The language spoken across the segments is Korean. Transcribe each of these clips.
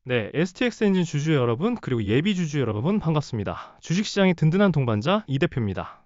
네, STX 엔진 주주 여러분, 그리고 예비 주주 여러분 반갑습니다. 주식시장의 든든한 동반자 이 대표입니다.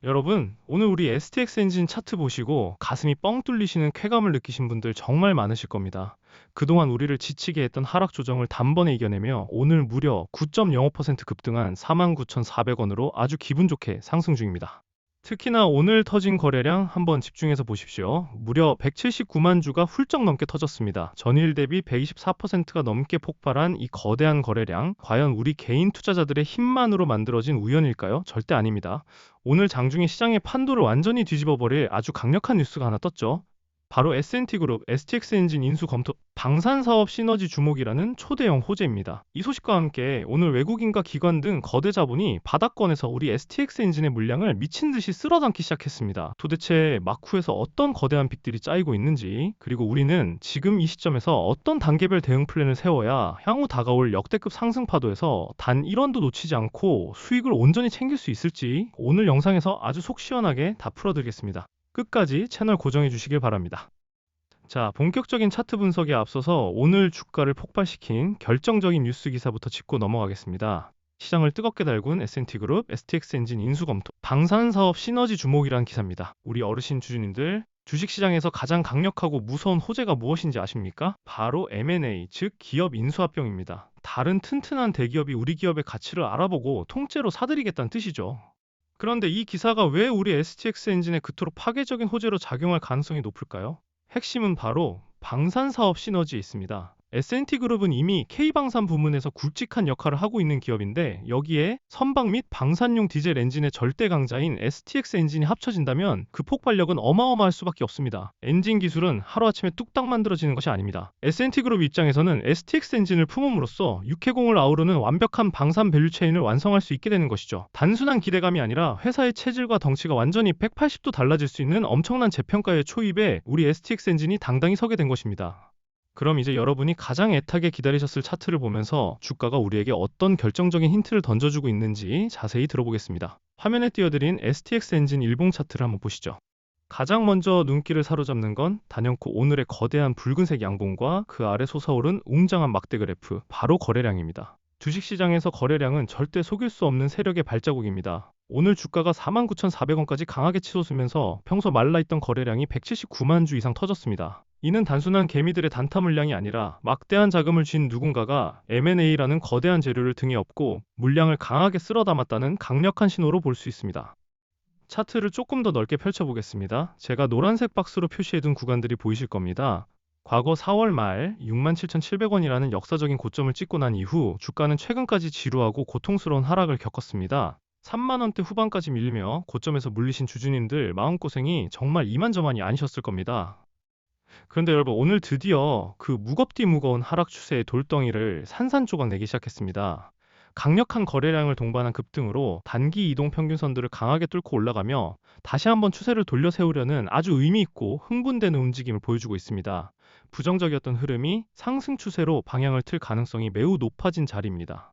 여러분, 오늘 우리 STX 엔진 차트 보시고 가슴이 뻥 뚫리시는 쾌감을 느끼신 분들 정말 많으실 겁니다. 그동안 우리를 지치게 했던 하락 조정을 단번에 이겨내며 오늘 무려 9.05% 급등한 49,400원으로 아주 기분 좋게 상승 중입니다. 특히나 오늘 터진 거래량 한번 집중해서 보십시오. 무려 179만 주가 훌쩍 넘게 터졌습니다. 전일 대비 124%가 넘게 폭발한 이 거대한 거래량, 과연 우리 개인 투자자들의 힘만으로 만들어진 우연일까요? 절대 아닙니다. 오늘 장중에 시장의 판도를 완전히 뒤집어버릴 아주 강력한 뉴스가 하나 떴죠. 바로 S&T그룹 STX 엔진 인수 검토 방산사업 시너지 주목이라는 초대형 호재입니다. 이 소식과 함께 오늘 외국인과 기관 등 거대 자본이 바닥권에서 우리 STX 엔진의 물량을 미친 듯이 쓸어담기 시작했습니다. 도대체 막후에서 어떤 거대한 빚들이 짜이고 있는지, 그리고 우리는 지금 이 시점에서 어떤 단계별 대응 플랜을 세워야 향후 다가올 역대급 상승 파도에서 단 1원도 놓치지 않고 수익을 온전히 챙길 수 있을지 오늘 영상에서 아주 속 시원하게 다 풀어드리겠습니다. 끝까지 채널 고정해 주시길 바랍니다. 자, 본격적인 차트 분석에 앞서서 오늘 주가를 폭발시킨 결정적인 뉴스 기사부터 짚고 넘어가겠습니다. 시장을 뜨겁게 달군 S&T그룹 STX 엔진 인수 검토 방산사업 시너지 주목이라는 기사입니다. 우리 어르신 주주님들, 주식시장에서 가장 강력하고 무서운 호재가 무엇인지 아십니까? 바로 M&A, 즉 기업 인수합병입니다. 다른 튼튼한 대기업이 우리 기업의 가치를 알아보고 통째로 사들이겠다는 뜻이죠. 그런데 이 기사가 왜 우리 STX 엔진에 그토록 파괴적인 호재로 작용할 가능성이 높을까요? 핵심은 바로 방산사업 시너지에 있습니다. S&T그룹은 이미 K방산 부문에서 굵직한 역할을 하고 있는 기업인데 여기에 선박 및 방산용 디젤 엔진의 절대 강자인 STX 엔진이 합쳐진다면 그 폭발력은 어마어마할 수밖에 없습니다. 엔진 기술은 하루아침에 뚝딱 만들어지는 것이 아닙니다. S&T그룹 입장에서는 STX 엔진을 품음으로써 육해공을 아우르는 완벽한 방산 밸류체인을 완성할 수 있게 되는 것이죠. 단순한 기대감이 아니라 회사의 체질과 덩치가 완전히 180도 달라질 수 있는 엄청난 재평가의 초입에 우리 STX 엔진이 당당히 서게 된 것입니다. 그럼 이제 여러분이 가장 애타게 기다리셨을 차트를 보면서 주가가 우리에게 어떤 결정적인 힌트를 던져주고 있는지 자세히 들어보겠습니다. 화면에 띄워드린 STX 엔진 일봉 차트를 한번 보시죠. 가장 먼저 눈길을 사로잡는 건 단연코 오늘의 거대한 붉은색 양봉과 그 아래 솟아오른 웅장한 막대 그래프, 바로 거래량입니다. 주식시장에서 거래량은 절대 속일 수 없는 세력의 발자국입니다. 오늘 주가가 49,400원까지 강하게 치솟으면서 평소 말라있던 거래량이 179만 주 이상 터졌습니다. 이는 단순한 개미들의 단타 물량이 아니라 막대한 자금을 쥔 누군가가 M&A라는 거대한 재료를 등에 업고 물량을 강하게 쓸어 담았다는 강력한 신호로 볼 수 있습니다. 차트를 조금 더 넓게 펼쳐보겠습니다. 제가 노란색 박스로 표시해둔 구간들이 보이실 겁니다. 과거 4월 말 67,700원이라는 역사적인 고점을 찍고 난 이후 주가는 최근까지 지루하고 고통스러운 하락을 겪었습니다. 3만원대 후반까지 밀리며 고점에서 물리신 주주님들 마음고생이 정말 이만저만이 아니셨을 겁니다. 그런데 여러분, 오늘 드디어 그 무겁디 무거운 하락 추세의 돌덩이를 산산조각 내기 시작했습니다. 강력한 거래량을 동반한 급등으로 단기 이동 평균선들을 강하게 뚫고 올라가며 다시 한번 추세를 돌려 세우려는 아주 의미 있고 흥분되는 움직임을 보여주고 있습니다. 부정적이었던 흐름이 상승 추세로 방향을 틀 가능성이 매우 높아진 자리입니다.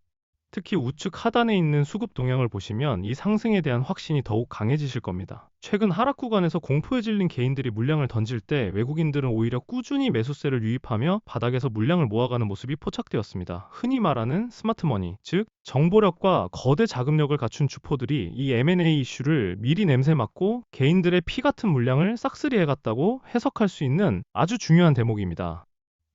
특히 우측 하단에 있는 수급 동향을 보시면 이 상승에 대한 확신이 더욱 강해지실 겁니다. 최근 하락 구간에서 공포에 질린 개인들이 물량을 던질 때 외국인들은 오히려 꾸준히 매수세를 유입하며 바닥에서 물량을 모아가는 모습이 포착되었습니다. 흔히 말하는 스마트머니, 즉 정보력과 거대 자금력을 갖춘 주포들이 이 M&A 이슈를 미리 냄새 맡고 개인들의 피 같은 물량을 싹쓸이해갔다고 해석할 수 있는 아주 중요한 대목입니다.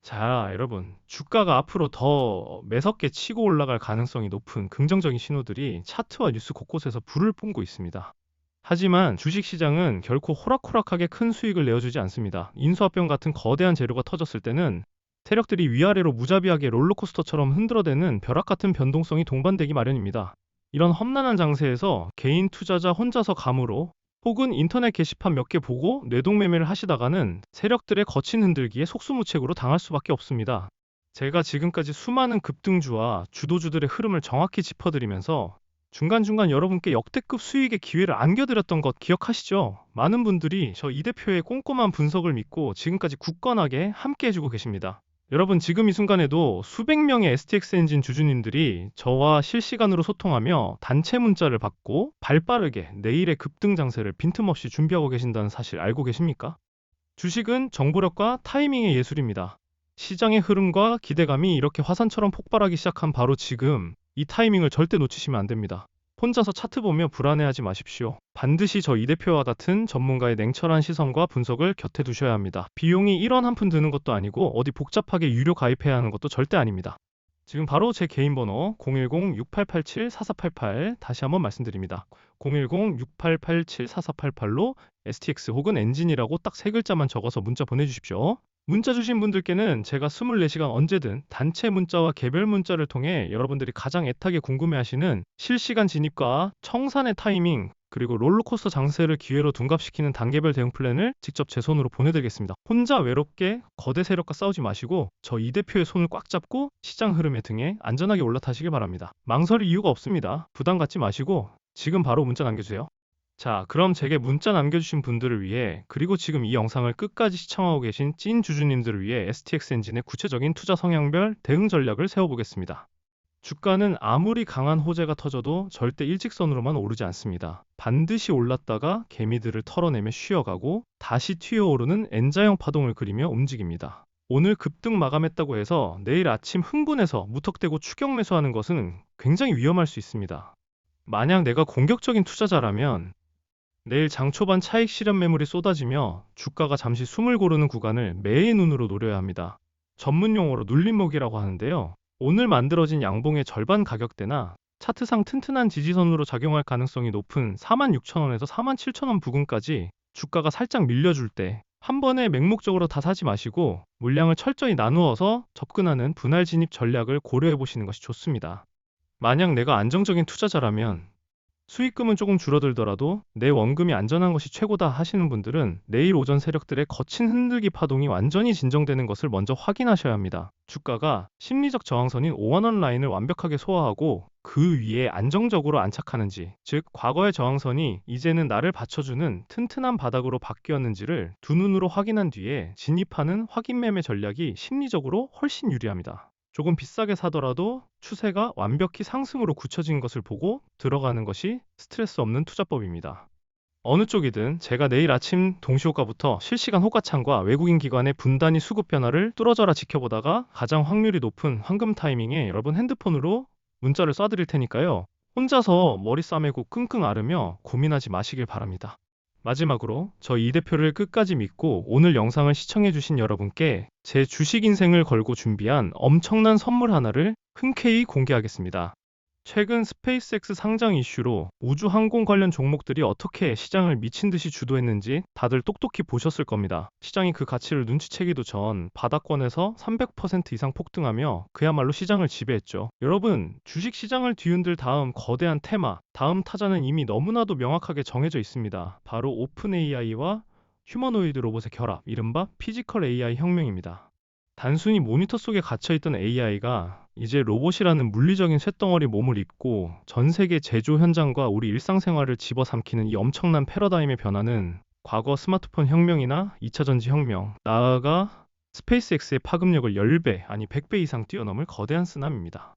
자, 여러분, 주가가 앞으로 더 매섭게 치고 올라갈 가능성이 높은 긍정적인 신호들이 차트와 뉴스 곳곳에서 불을 뿜고 있습니다. 하지만 주식시장은 결코 호락호락하게 큰 수익을 내어주지 않습니다. 인수합병 같은 거대한 재료가 터졌을 때는 세력들이 위아래로 무자비하게 롤러코스터처럼 흔들어대는 벼락 같은 변동성이 동반되기 마련입니다. 이런 험난한 장세에서 개인 투자자 혼자서 감으로 혹은 인터넷 게시판 몇 개 보고 뇌동매매를 하시다가는 세력들의 거친 흔들기에 속수무책으로 당할 수밖에 없습니다. 제가 지금까지 수많은 급등주와 주도주들의 흐름을 정확히 짚어드리면서 중간중간 여러분께 역대급 수익의 기회를 안겨드렸던 것 기억하시죠? 많은 분들이 저 이 대표의 꼼꼼한 분석을 믿고 지금까지 굳건하게 함께 해주고 계십니다. 여러분, 지금 이 순간에도 수백 명의 STX 엔진 주주님들이 저와 실시간으로 소통하며 단체 문자를 받고 발빠르게 내일의 급등 장세를 빈틈없이 준비하고 계신다는 사실 알고 계십니까? 주식은 정보력과 타이밍의 예술입니다. 시장의 흐름과 기대감이 이렇게 화산처럼 폭발하기 시작한 바로 지금, 이 타이밍을 절대 놓치시면 안 됩니다. 혼자서 차트 보며 불안해하지 마십시오. 반드시 저 이 대표와 같은 전문가의 냉철한 시선과 분석을 곁에 두셔야 합니다. 비용이 1원 한 푼 드는 것도 아니고 어디 복잡하게 유료 가입해야 하는 것도 절대 아닙니다. 지금 바로 제 개인 번호 010-6887-4488 다시 한번 말씀드립니다. 010-6887-4488로 STX 혹은 엔진이라고 딱 세 글자만 적어서 문자 보내주십시오. 문자 주신 분들께는 제가 24시간 언제든 단체 문자와 개별 문자를 통해 여러분들이 가장 애타게 궁금해하시는 실시간 진입과 청산의 타이밍, 그리고 롤러코스터 장세를 기회로 둔갑시키는 단계별 대응 플랜을 직접 제 손으로 보내드리겠습니다. 혼자 외롭게 거대 세력과 싸우지 마시고 저 이 대표의 손을 꽉 잡고 시장 흐름의 등에 안전하게 올라타시길 바랍니다. 망설일 이유가 없습니다. 부담 갖지 마시고 지금 바로 문자 남겨주세요. 자, 그럼 제게 문자 남겨주신 분들을 위해, 그리고 지금 이 영상을 끝까지 시청하고 계신 찐 주주님들을 위해 STX 엔진의 구체적인 투자 성향별 대응 전략을 세워보겠습니다. 주가는 아무리 강한 호재가 터져도 절대 일직선으로만 오르지 않습니다. 반드시 올랐다가 개미들을 털어내며 쉬어가고 다시 튀어오르는 N자형 파동을 그리며 움직입니다. 오늘 급등 마감했다고 해서 내일 아침 흥분해서 무턱대고 추격 매수하는 것은 굉장히 위험할 수 있습니다. 만약 내가 공격적인 투자자라면 내일 장 초반 차익 실현 매물이 쏟아지며 주가가 잠시 숨을 고르는 구간을 매의 눈으로 노려야 합니다. 전문 용어로 눌림목이라고 하는데요. 오늘 만들어진 양봉의 절반 가격대나 차트상 튼튼한 지지선으로 작용할 가능성이 높은 46,000원에서 47,000원 부근까지 주가가 살짝 밀려줄 때 한 번에 맹목적으로 다 사지 마시고 물량을 철저히 나누어서 접근하는 분할 진입 전략을 고려해 보시는 것이 좋습니다. 만약 내가 안정적인 투자자라면 수익금은 조금 줄어들더라도 내 원금이 안전한 것이 최고다 하시는 분들은 내일 오전 세력들의 거친 흔들기 파동이 완전히 진정되는 것을 먼저 확인하셔야 합니다. 주가가 심리적 저항선인 5만원 라인을 완벽하게 소화하고 그 위에 안정적으로 안착하는지, 즉 과거의 저항선이 이제는 나를 받쳐주는 튼튼한 바닥으로 바뀌었는지를 두 눈으로 확인한 뒤에 진입하는 확인 매매 전략이 심리적으로 훨씬 유리합니다. 조금 비싸게 사더라도 추세가 완벽히 상승으로 굳혀진 것을 보고 들어가는 것이 스트레스 없는 투자법입니다. 어느 쪽이든 제가 내일 아침 동시호가부터 실시간 호가창과 외국인 기관의 분단위 수급 변화를 뚫어져라 지켜보다가 가장 확률이 높은 황금 타이밍에 여러분 핸드폰으로 문자를 쏴드릴 테니까요. 혼자서 머리 싸매고 끙끙 앓으며 고민하지 마시길 바랍니다. 마지막으로 저 이 대표를 끝까지 믿고 오늘 영상을 시청해주신 여러분께 제 주식 인생을 걸고 준비한 엄청난 선물 하나를 흔쾌히 공개하겠습니다. 최근 스페이스X 상장 이슈로 우주항공 관련 종목들이 어떻게 시장을 미친 듯이 주도했는지 다들 똑똑히 보셨을 겁니다. 시장이 그 가치를 눈치채기도 전 바닥권에서 300% 이상 폭등하며 그야말로 시장을 지배했죠. 여러분, 주식 시장을 뒤흔들 다음 거대한 테마, 다음 타자는 이미 너무나도 명확하게 정해져 있습니다. 바로 오픈 AI와 휴머노이드 로봇의 결합, 이른바 피지컬 AI 혁명입니다. 단순히 모니터 속에 갇혀있던 AI가 이제 로봇이라는 물리적인 쇳덩어리 몸을 입고 전 세계 제조 현장과 우리 일상생활을 집어삼키는 이 엄청난 패러다임의 변화는 과거 스마트폰 혁명이나 2차 전지 혁명, 나아가 스페이스X의 파급력을 10배, 아니 100배 이상 뛰어넘을 거대한 쓰나미입니다.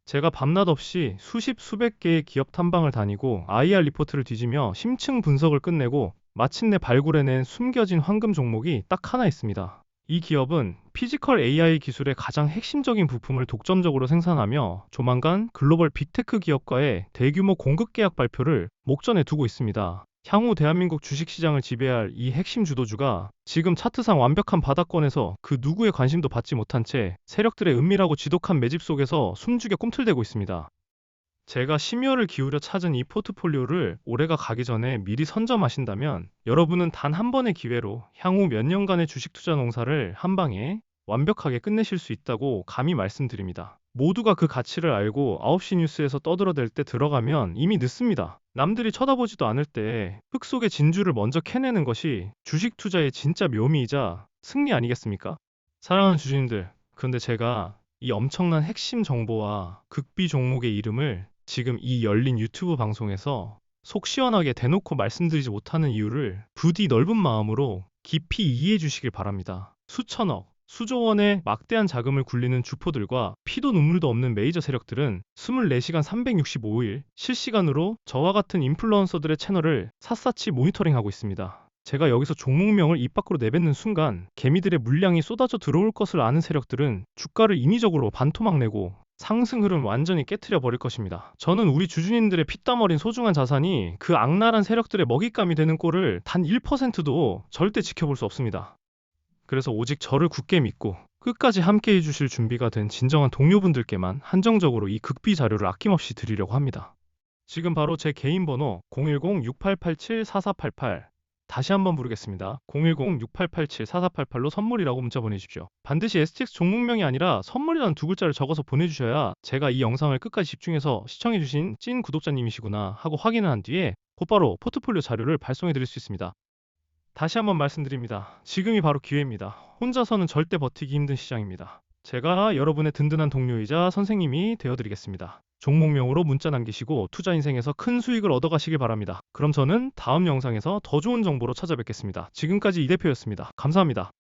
제가 밤낮 없이 수십 수백 개의 기업 탐방을 다니고 IR 리포트를 뒤지며 심층 분석을 끝내고 마침내 발굴해낸 숨겨진 황금 종목이 딱 하나 있습니다. 이 기업은 피지컬 AI 기술의 가장 핵심적인 부품을 독점적으로 생산하며 조만간 글로벌 빅테크 기업과의 대규모 공급 계약 발표를 목전에 두고 있습니다. 향후 대한민국 주식시장을 지배할 이 핵심 주도주가 지금 차트상 완벽한 바닥권에서 그 누구의 관심도 받지 못한 채 세력들의 은밀하고 지독한 매집 속에서 숨죽여 꿈틀대고 있습니다. 제가 심혈을 기울여 찾은 이 포트폴리오를 올해가 가기 전에 미리 선점하신다면 여러분은 단 한 번의 기회로 향후 몇 년간의 주식 투자 농사를 한 방에 완벽하게 끝내실 수 있다고 감히 말씀드립니다. 모두가 그 가치를 알고 9시 뉴스에서 떠들어댈 때 들어가면 이미 늦습니다. 남들이 쳐다보지도 않을 때 흙 속의 진주를 먼저 캐내는 것이 주식 투자의 진짜 묘미이자 승리 아니겠습니까? 사랑하는 주주님들, 그런데 제가 이 엄청난 핵심 정보와 극비 종목의 이름을 지금 이 열린 유튜브 방송에서 속 시원하게 대놓고 말씀드리지 못하는 이유를 부디 넓은 마음으로 깊이 이해해 주시길 바랍니다. 수천억, 수조 원의 막대한 자금을 굴리는 주포들과 피도 눈물도 없는 메이저 세력들은 24시간 365일 실시간으로 저와 같은 인플루언서들의 채널을 샅샅이 모니터링하고 있습니다. 제가 여기서 종목명을 입 밖으로 내뱉는 순간 개미들의 물량이 쏟아져 들어올 것을 아는 세력들은 주가를 인위적으로 반토막 내고 상승 흐름 완전히 깨트려 버릴 것입니다. 저는 우리 주주님들의 피땀 어린 소중한 자산이 그 악랄한 세력들의 먹잇감이 되는 꼴을 단 1%도 절대 지켜볼 수 없습니다. 그래서 오직 저를 굳게 믿고 끝까지 함께 해주실 준비가 된 진정한 동료분들께만 한정적으로 이 극비 자료를 아낌없이 드리려고 합니다. 지금 바로 제 개인 번호 010-6887-4488 다시 한번 부르겠습니다. 010-6887-4488로 선물이라고 문자 보내주십시오. 반드시 STX 종목명이 아니라 선물이라는 두 글자를 적어서 보내주셔야 제가 이 영상을 끝까지 집중해서 시청해주신 찐 구독자님이시구나 하고 확인을 한 뒤에 곧바로 포트폴리오 자료를 발송해드릴 수 있습니다. 다시 한번 말씀드립니다. 지금이 바로 기회입니다. 혼자서는 절대 버티기 힘든 시장입니다. 제가 여러분의 든든한 동료이자 선생님이 되어드리겠습니다. 종목명으로 문자 남기시고 투자 인생에서 큰 수익을 얻어가시길 바랍니다. 그럼 저는 다음 영상에서 더 좋은 정보로 찾아뵙겠습니다. 지금까지 이 대표였습니다. 감사합니다.